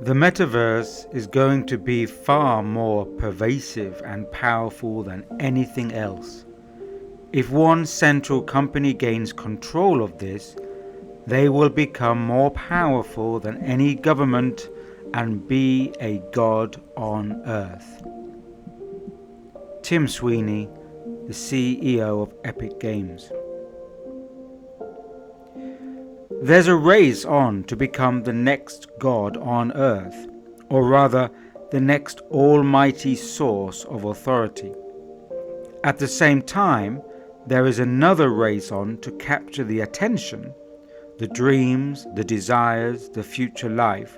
The metaverse is going to be far more pervasive and powerful than anything else. If one central company gains control of this, they will become more powerful than any government and be a god on earth. Tim Sweeney, the CEO of Epic Games. There's a race on to become the next god on earth, or rather, the next almighty source of authority. At the same time, there is another race on to capture the attention, the dreams, the desires, the future life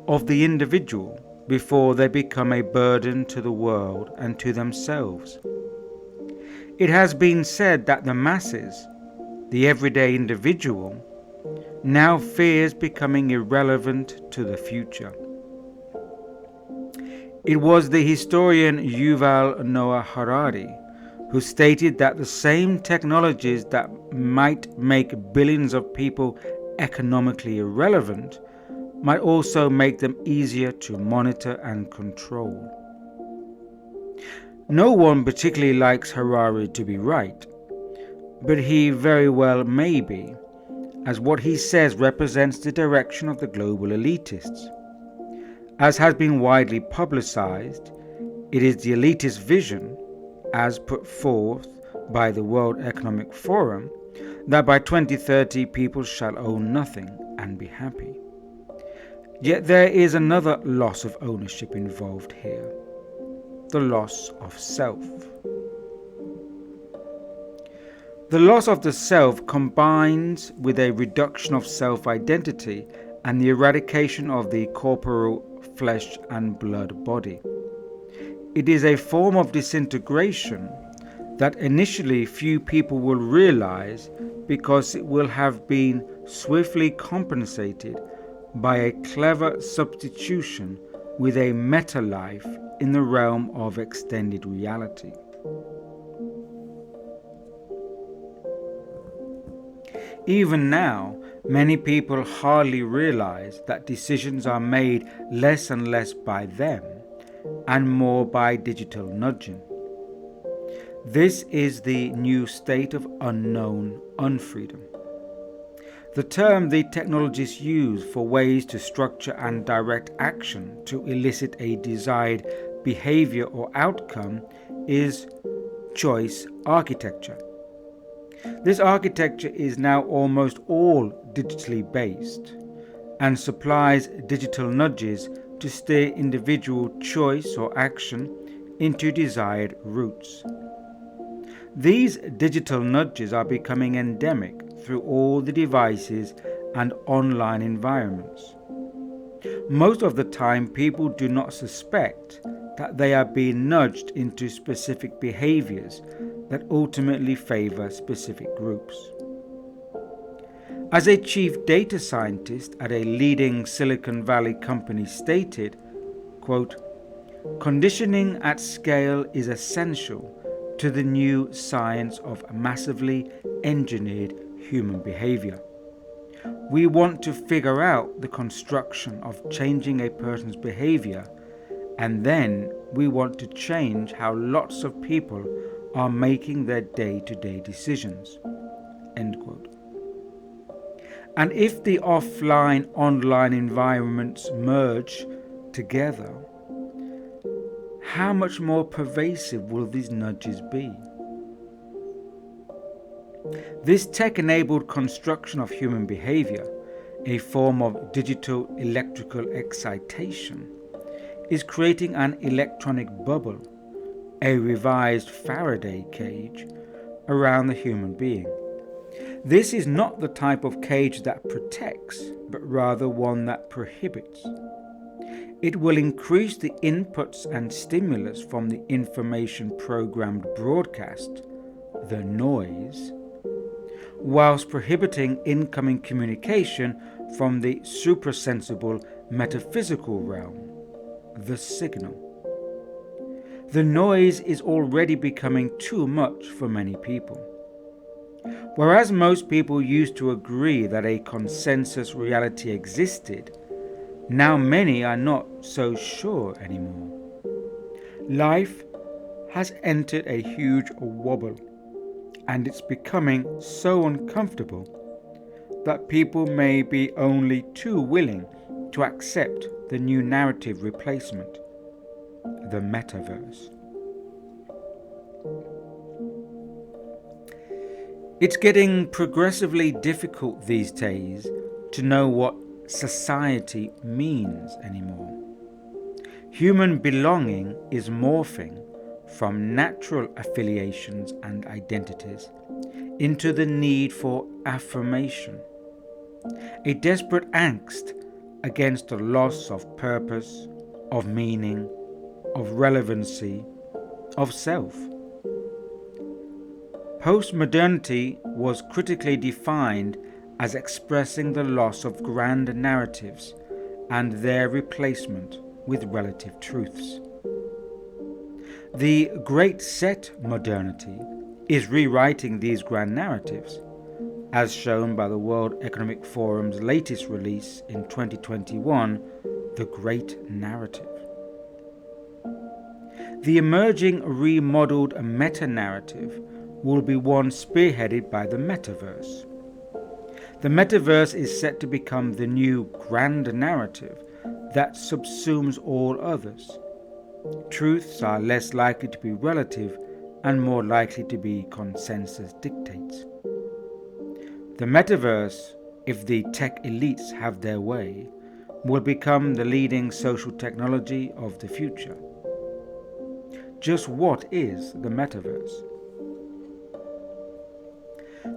of the individual before they become a burden to the world and to themselves. It has been said that the masses, the everyday individual, now fears becoming irrelevant to the future. It was the historian Yuval Noah Harari who stated that the same technologies that might make billions of people economically irrelevant might also make them easier to monitor and control. No one particularly likes Harari to be right, but he very well may be, as what he says represents the direction of the global elitists. As has been widely publicized, it is the elitist vision, as put forth by the World Economic Forum, that by 2030 people shall own nothing and be happy. Yet there is another loss of ownership involved here, the loss of self. The loss of the self combines with a reduction of self-identity and the eradication of the corporeal flesh and blood body. It is a form of disintegration that initially few people will realize because it will have been swiftly compensated by a clever substitution with a meta-life in the realm of extended reality. Even now, many people hardly realize that decisions are made less and less by them and more by digital nudging. This is the new state of unknown unfreedom. The term the technologists use for ways to structure and direct action to elicit a desired behavior or outcome is choice architecture. This architecture is now almost all digitally based and supplies digital nudges to steer individual choice or action into desired routes. These digital nudges are becoming endemic through all the devices and online environments. Most of the time, people do not suspect that they are being nudged into specific behaviors that ultimately favor specific groups. As a chief data scientist at a leading Silicon Valley company stated, quote, "Conditioning at scale is essential to the new science of massively engineered human behavior. We want to figure out the construction of changing a person's behavior, and then we want to change how lots of people are making their day-to-day decisions." End quote. And if the offline-online environments merge together, how much more pervasive will these nudges be? This tech-enabled construction of human behavior, a form of digital electrical excitation, is creating an electronic bubble, a revised Faraday cage, around the human being. This is not the type of cage that protects, but rather one that prohibits. It will increase the inputs and stimulus from the information-programmed broadcast, the noise, whilst prohibiting incoming communication from the suprasensible metaphysical realm, the signal. The noise is already becoming too much for many people. Whereas most people used to agree that a consensus reality existed, Now many are not so sure anymore. Life has entered a huge wobble, and it's becoming so uncomfortable that people may be only too willing to accept the new narrative replacement, the metaverse. It's getting progressively difficult these days to know what society means anymore. Human belonging is morphing from natural affiliations and identities into the need for affirmation, a desperate angst against the loss of purpose, of meaning, of relevancy, of self. Postmodernity was critically defined as expressing the loss of grand narratives and their replacement with relative truths. The Great Set modernity is rewriting these grand narratives, as shown by the World Economic Forum's latest release in 2021, The Great Narrative. The emerging remodeled meta-narrative will be one spearheaded by the metaverse. The metaverse is set to become the new grand narrative that subsumes all others. Truths are less likely to be relative and more likely to be consensus dictates. The metaverse, if the tech elites have their way, will become the leading social technology of the future. Just what is the metaverse?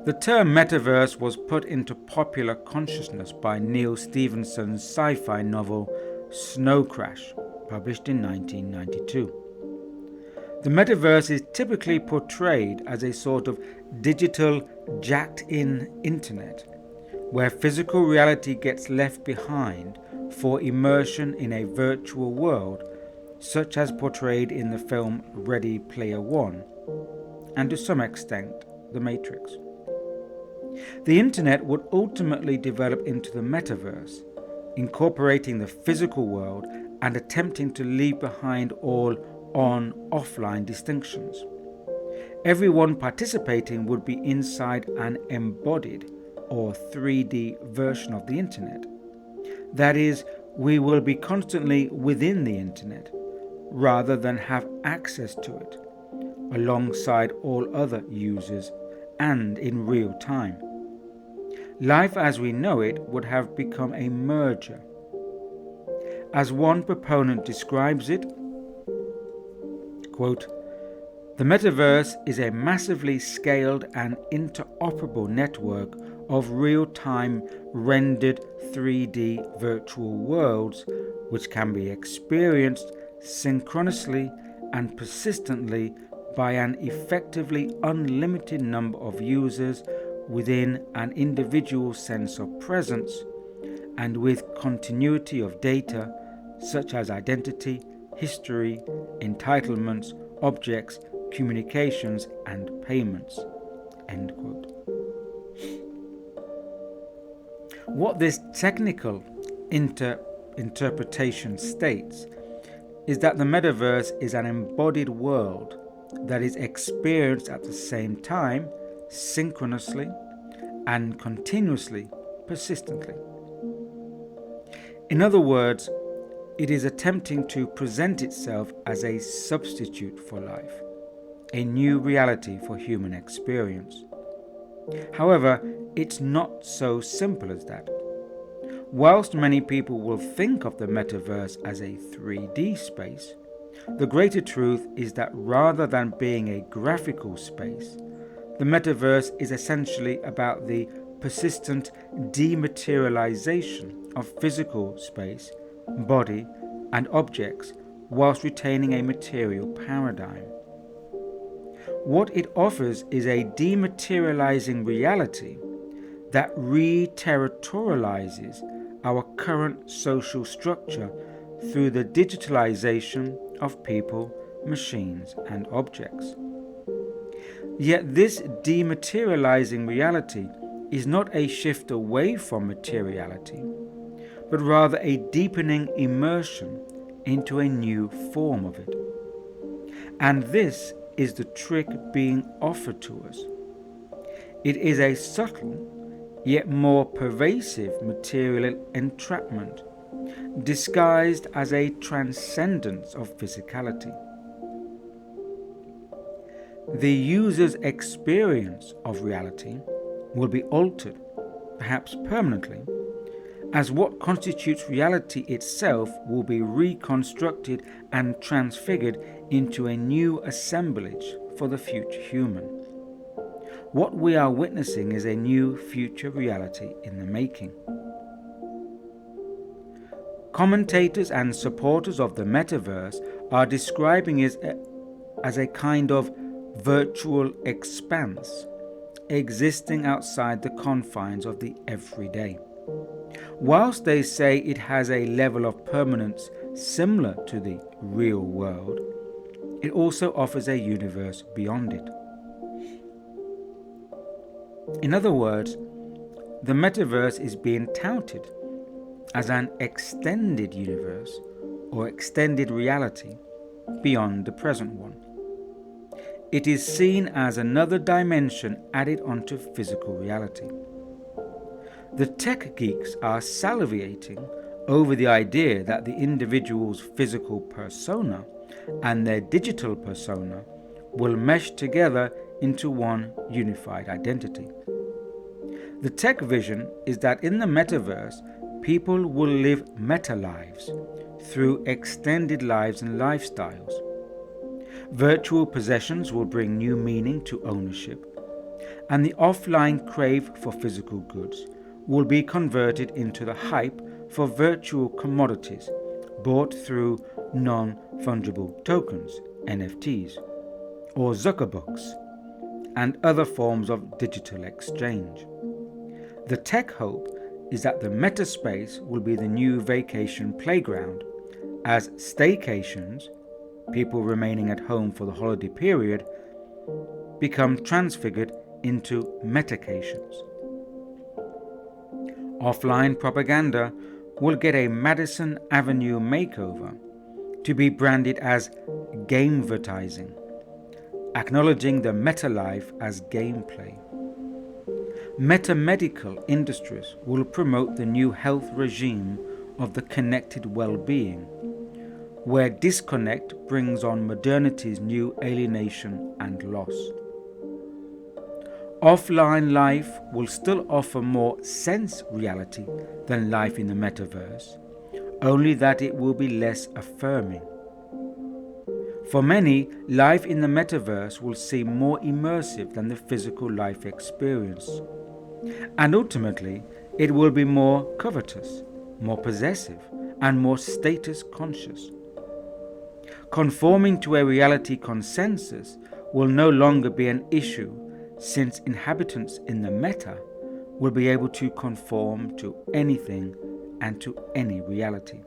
The term metaverse was put into popular consciousness by Neil Stephenson's sci-fi novel Snow Crash, published in 1992. The metaverse is typically portrayed as a sort of digital jacked-in internet, where physical reality gets left behind for immersion in a virtual world, such as portrayed in the film Ready Player One, and to some extent, The Matrix. The internet would ultimately develop into the metaverse, incorporating the physical world and attempting to leave behind all on-offline distinctions. Everyone participating would be inside an embodied or 3D version of the internet. That is, we will be constantly within the internet rather than have access to it, alongside all other users and in real time. Life as we know it would have become a merger. As one proponent describes it, quote, "The metaverse is a massively scaled and interoperable network of real-time rendered 3D virtual worlds which can be experienced synchronously and persistently by an effectively unlimited number of users within an individual sense of presence and with continuity of data such as identity, history, entitlements, objects, communications, and payments." End quote. What this technical interpretation states is that the metaverse is an embodied world that is experienced at the same time, synchronously, and continuously, persistently. In other words, it is attempting to present itself as a substitute for life, a new reality for human experience. However, it's not so simple as that. Whilst many people will think of the metaverse as a 3D space, the greater truth is that rather than being a graphical space, the metaverse is essentially about the persistent dematerialization of physical space, body, and objects whilst retaining a material paradigm. What it offers is a dematerializing reality that re-territorializes our current social structure through the digitalization of people, machines, and objects. Yet this dematerializing reality is not a shift away from materiality, but rather a deepening immersion into a new form of it. And this is the trick being offered to us. It is a subtle, yet more pervasive material entrapment, disguised as a transcendence of physicality. The user's experience of reality will be altered, perhaps permanently, as what constitutes reality itself will be reconstructed and transfigured into a new assemblage for the future human. What we are witnessing is a new future reality in the making. Commentators and supporters of the metaverse are describing it as a kind of virtual expanse existing outside the confines of the everyday. Whilst they say it has a level of permanence similar to the real world, it also offers a universe beyond it. In other words, the metaverse is being touted as an extended universe or extended reality beyond the present one. It is seen as another dimension added onto physical reality. The tech geeks are salivating over the idea that the individual's physical persona and their digital persona will mesh together into one unified identity. The tech vision is that in the metaverse, people will live meta lives through extended lives and lifestyles. Virtual possessions will bring new meaning to ownership, and the offline crave for physical goods will be converted into the hype for virtual commodities bought through non-fungible tokens, NFTs, or Zuckerbucks, and other forms of digital exchange. The tech hope is that the metaspace will be the new vacation playground, as staycations, people remaining at home for the holiday period, become transfigured into metacations. Offline propaganda will get a Madison Avenue makeover to be branded as gamevertising, acknowledging the meta life as gameplay. Metamedical industries will promote the new health regime of the connected well-being, where disconnect brings on modernity's new alienation and loss. Offline life will still offer more sense reality than life in the metaverse, only that it will be less affirming. For many, life in the metaverse will seem more immersive than the physical life experience, and ultimately it will be more covetous, more possessive, and more status conscious. Conforming to a reality consensus will no longer be an issue, since inhabitants in the meta will be able to conform to anything and to any reality.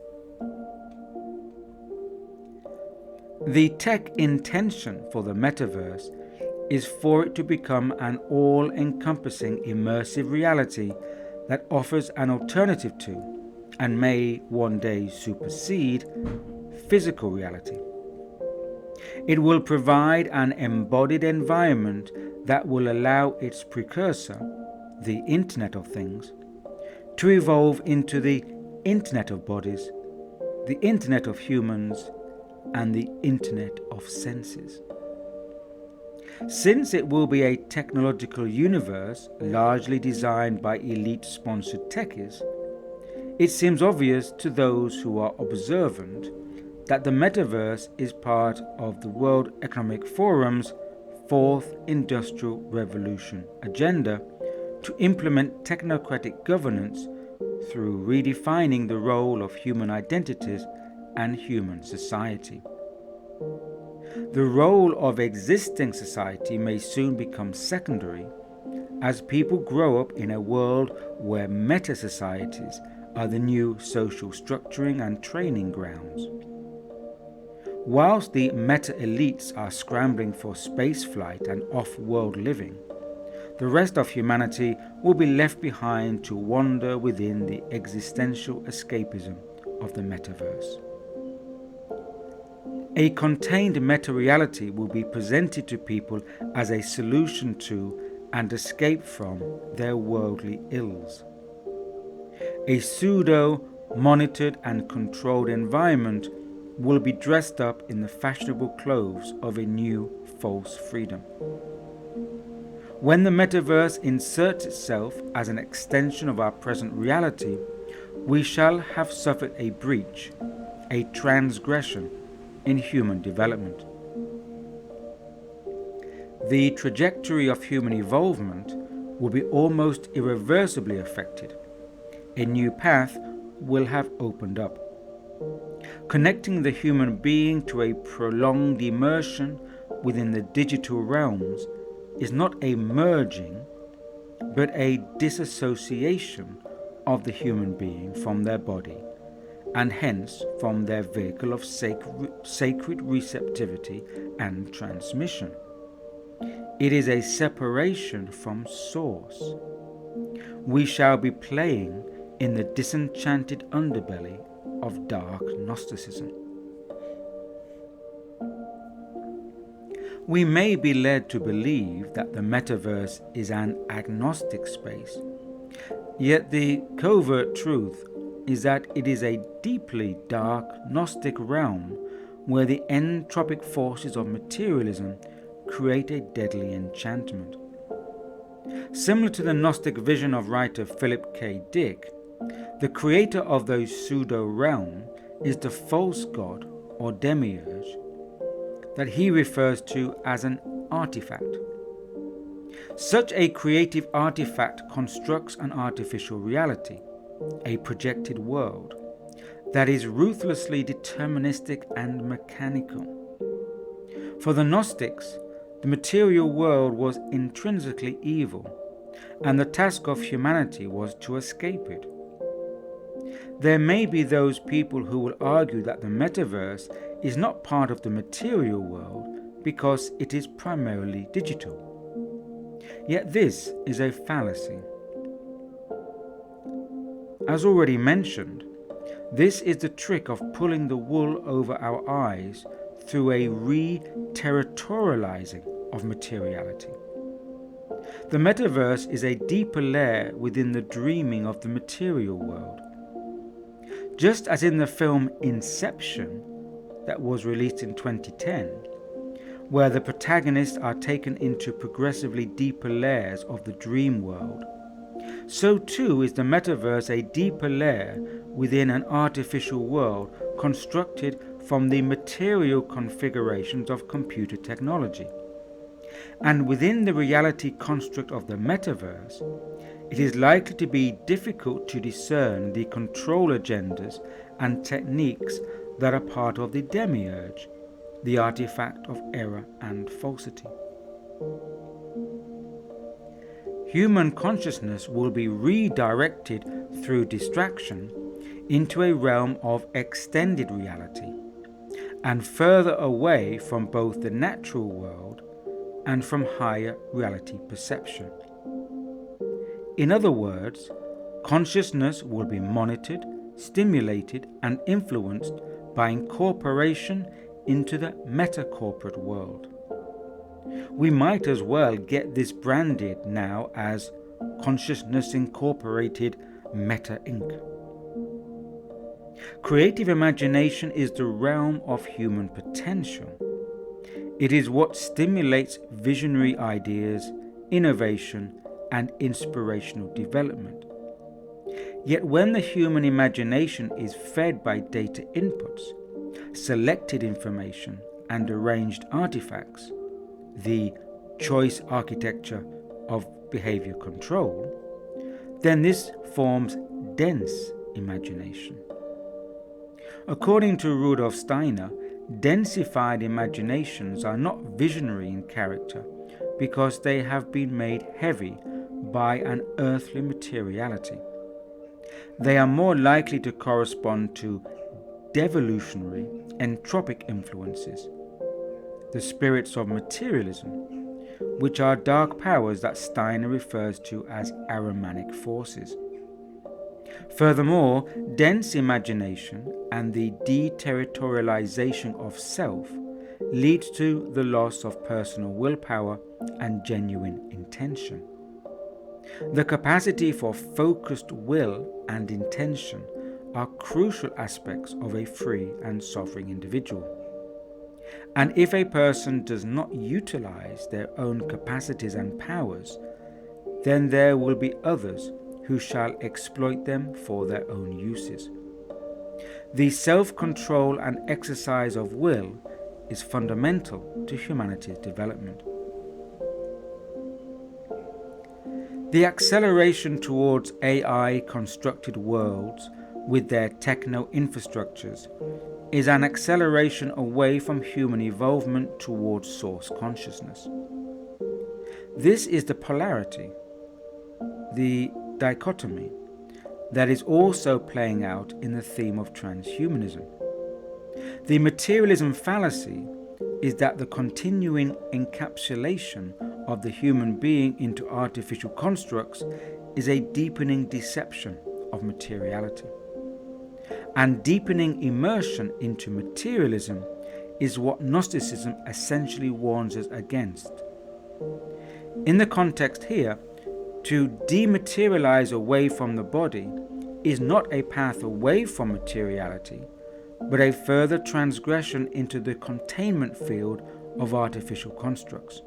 The tech intention for the metaverse is for it to become an all-encompassing immersive reality that offers an alternative to, and may one day supersede, physical reality. It will provide an embodied environment that will allow its precursor, the Internet of Things, to evolve into the Internet of Bodies, the Internet of Humans, and the Internet of Senses. Since it will be a technological universe largely designed by elite-sponsored techies, it seems obvious to those who are observant that the metaverse is part of the World Economic Forum's Fourth Industrial Revolution agenda to implement technocratic governance through redefining the role of human identities and human society. The role of existing society may soon become secondary as people grow up in a world where meta-societies are the new social structuring and training grounds. Whilst the meta-elites are scrambling for spaceflight and off-world living, the rest of humanity will be left behind to wander within the existential escapism of the metaverse. A contained meta-reality will be presented to people as a solution to and escape from their worldly ills. A pseudo-monitored and controlled environment will be dressed up in the fashionable clothes of a new false freedom. When the metaverse inserts itself as an extension of our present reality, we shall have suffered a breach, a transgression in human development. The trajectory of human evolvement will be almost irreversibly affected. A new path will have opened up. Connecting the human being to a prolonged immersion within the digital realms is not a merging, but a disassociation of the human being from their body, and hence from their vehicle of sacred receptivity and transmission. It is a separation from source. We shall be playing in the disenchanted underbelly of dark Gnosticism. We may be led to believe that the metaverse is an agnostic space, yet the covert truth is that it is a deeply dark Gnostic realm where the entropic forces of materialism create a deadly enchantment. Similar to the Gnostic vision of writer Philip K. Dick, the creator of those pseudo-realm is the false god or demiurge that he refers to as an artifact. Such a creative artifact constructs an artificial reality, a projected world, that is ruthlessly deterministic and mechanical. For the Gnostics, the material world was intrinsically evil, and the task of humanity was to escape it. There may be those people who will argue that the metaverse is not part of the material world because it is primarily digital. Yet this is a fallacy. As already mentioned, this is the trick of pulling the wool over our eyes through a re-territorializing of materiality. The metaverse is a deeper layer within the dreaming of the material world. Just as in the film Inception, that was released in 2010, where the protagonists are taken into progressively deeper layers of the dream world, so too is the metaverse a deeper layer within an artificial world constructed from the material configurations of computer technology. And within the reality construct of the metaverse, it is likely to be difficult to discern the control agendas and techniques that are part of the demiurge, the artifact of error and falsity. Human consciousness will be redirected through distraction into a realm of extended reality, and further away from both the natural world and from higher reality perception. In other words, consciousness will be monitored, stimulated, and influenced by incorporation into the meta-corporate world. We might as well get this branded now as Consciousness Incorporated Meta Inc. Creative imagination is the realm of human potential. It is what stimulates visionary ideas, innovation, and inspirational development. Yet when the human imagination is fed by data inputs, selected information, and arranged artifacts, the choice architecture of behavior control, then this forms dense imagination. According to Rudolf Steiner, densified imaginations are not visionary in character because they have been made heavy by an earthly materiality. They are more likely to correspond to devolutionary, entropic influences, the spirits of materialism, which are dark powers that Steiner refers to as Ahrimanic forces. Furthermore, dense imagination and the deterritorialization of self leads to the loss of personal willpower and genuine intention. The capacity for focused will and intention are crucial aspects of a free and sovereign individual. And if a person does not utilize their own capacities and powers, then there will be others who shall exploit them for their own uses. The self-control and exercise of will is fundamental to humanity's development. The acceleration towards AI-constructed worlds with their techno-infrastructures is an acceleration away from human evolvement towards source consciousness. This is the polarity, the dichotomy, that is also playing out in the theme of transhumanism. The materialism fallacy is that the continuing encapsulation of the human being into artificial constructs is a deepening deception of materiality. And deepening immersion into materialism is what Gnosticism essentially warns us against. In the context here, to dematerialize away from the body is not a path away from materiality, but a further transgression into the containment field of artificial constructs.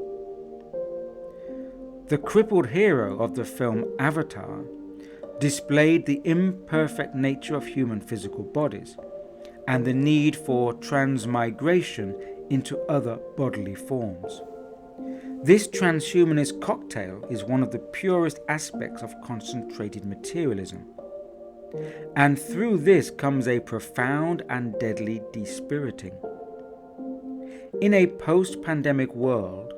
The crippled hero of the film Avatar displayed the imperfect nature of human physical bodies and the need for transmigration into other bodily forms. This transhumanist cocktail is one of the purest aspects of concentrated materialism. And through this comes a profound and deadly despiriting. In a post-pandemic world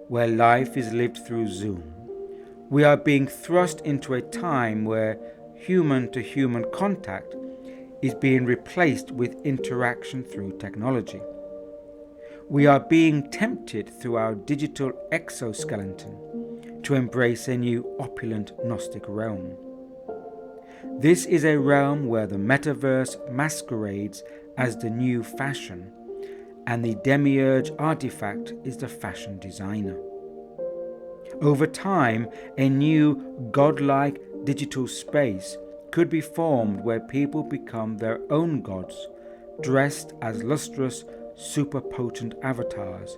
where life is lived through Zoom, we are being thrust into a time where human-to-human contact is being replaced with interaction through technology. We are being tempted through our digital exoskeleton to embrace a new opulent Gnostic realm. This is a realm where the metaverse masquerades as the new fashion, and the demiurge artifact is the fashion designer. Over time, a new godlike digital space could be formed where people become their own gods, dressed as lustrous, superpotent avatars,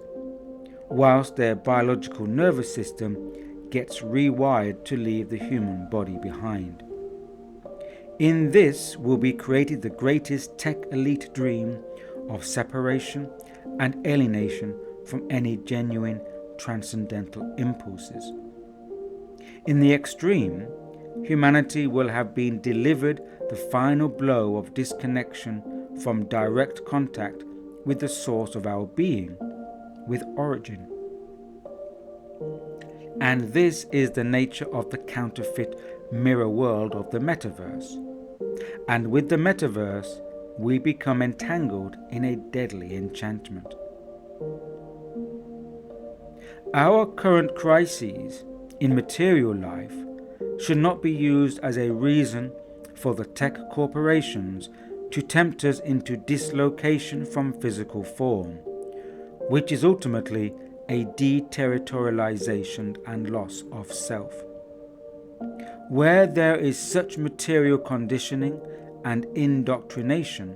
whilst their biological nervous system gets rewired to leave the human body behind. In this will be created the greatest tech elite dream of separation and alienation from any genuine transcendental impulses. In the extreme, humanity will have been delivered the final blow of disconnection from direct contact with the source of our being, with origin. And this is the nature of the counterfeit mirror world of the metaverse. And with the metaverse, we become entangled in a deadly enchantment. Our current crises in material life should not be used as a reason for the tech corporations to tempt us into dislocation from physical form, which is ultimately a deterritorialization and loss of self. Where there is such material conditioning and indoctrination,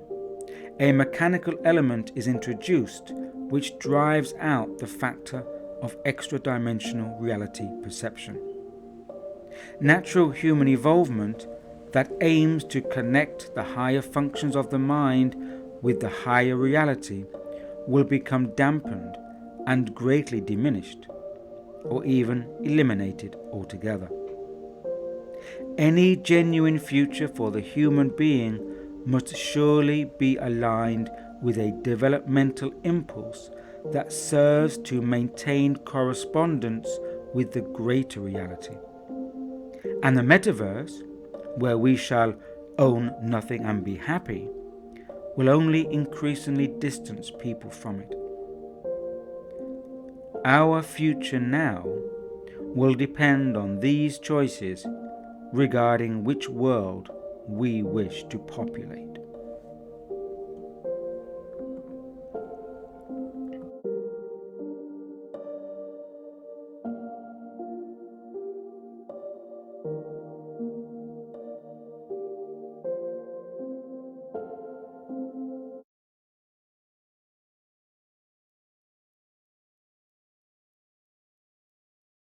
a mechanical element is introduced which drives out the factor of extra-dimensional reality perception. Natural human evolvement that aims to connect the higher functions of the mind with the higher reality will become dampened and greatly diminished, or even eliminated altogether. Any genuine future for the human being must surely be aligned with a developmental impulse that serves to maintain correspondence with the greater reality. And the metaverse, where we shall own nothing and be happy, will only increasingly distance people from it. Our future now will depend on these choices regarding which world we wish to populate.